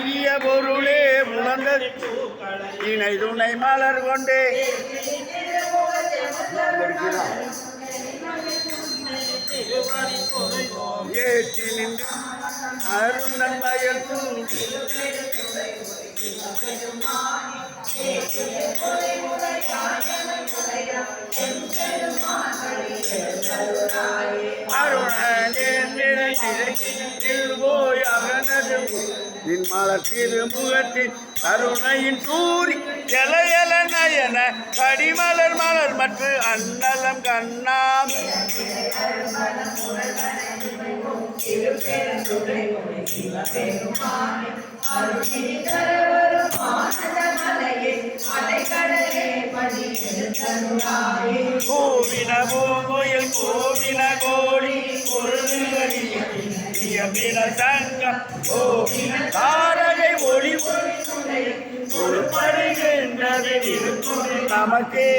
ஆகிய பொருளே முழங்க இணை துணை மலர் கொண்டே ஏற்றி நின்று அருணன் வயல் தூண்டி நின் மலர் திருமுகத்தின் கருணையின் சூரி எலையல நயன கடிமலர் மலர் மற்ற அன்னலம் கண்ணாம் கோவின பூங்குயில் கோவின கோடி சங்கம் கோவின தாரகை ஒளி ஒரு படுகின்றது நமக்கே.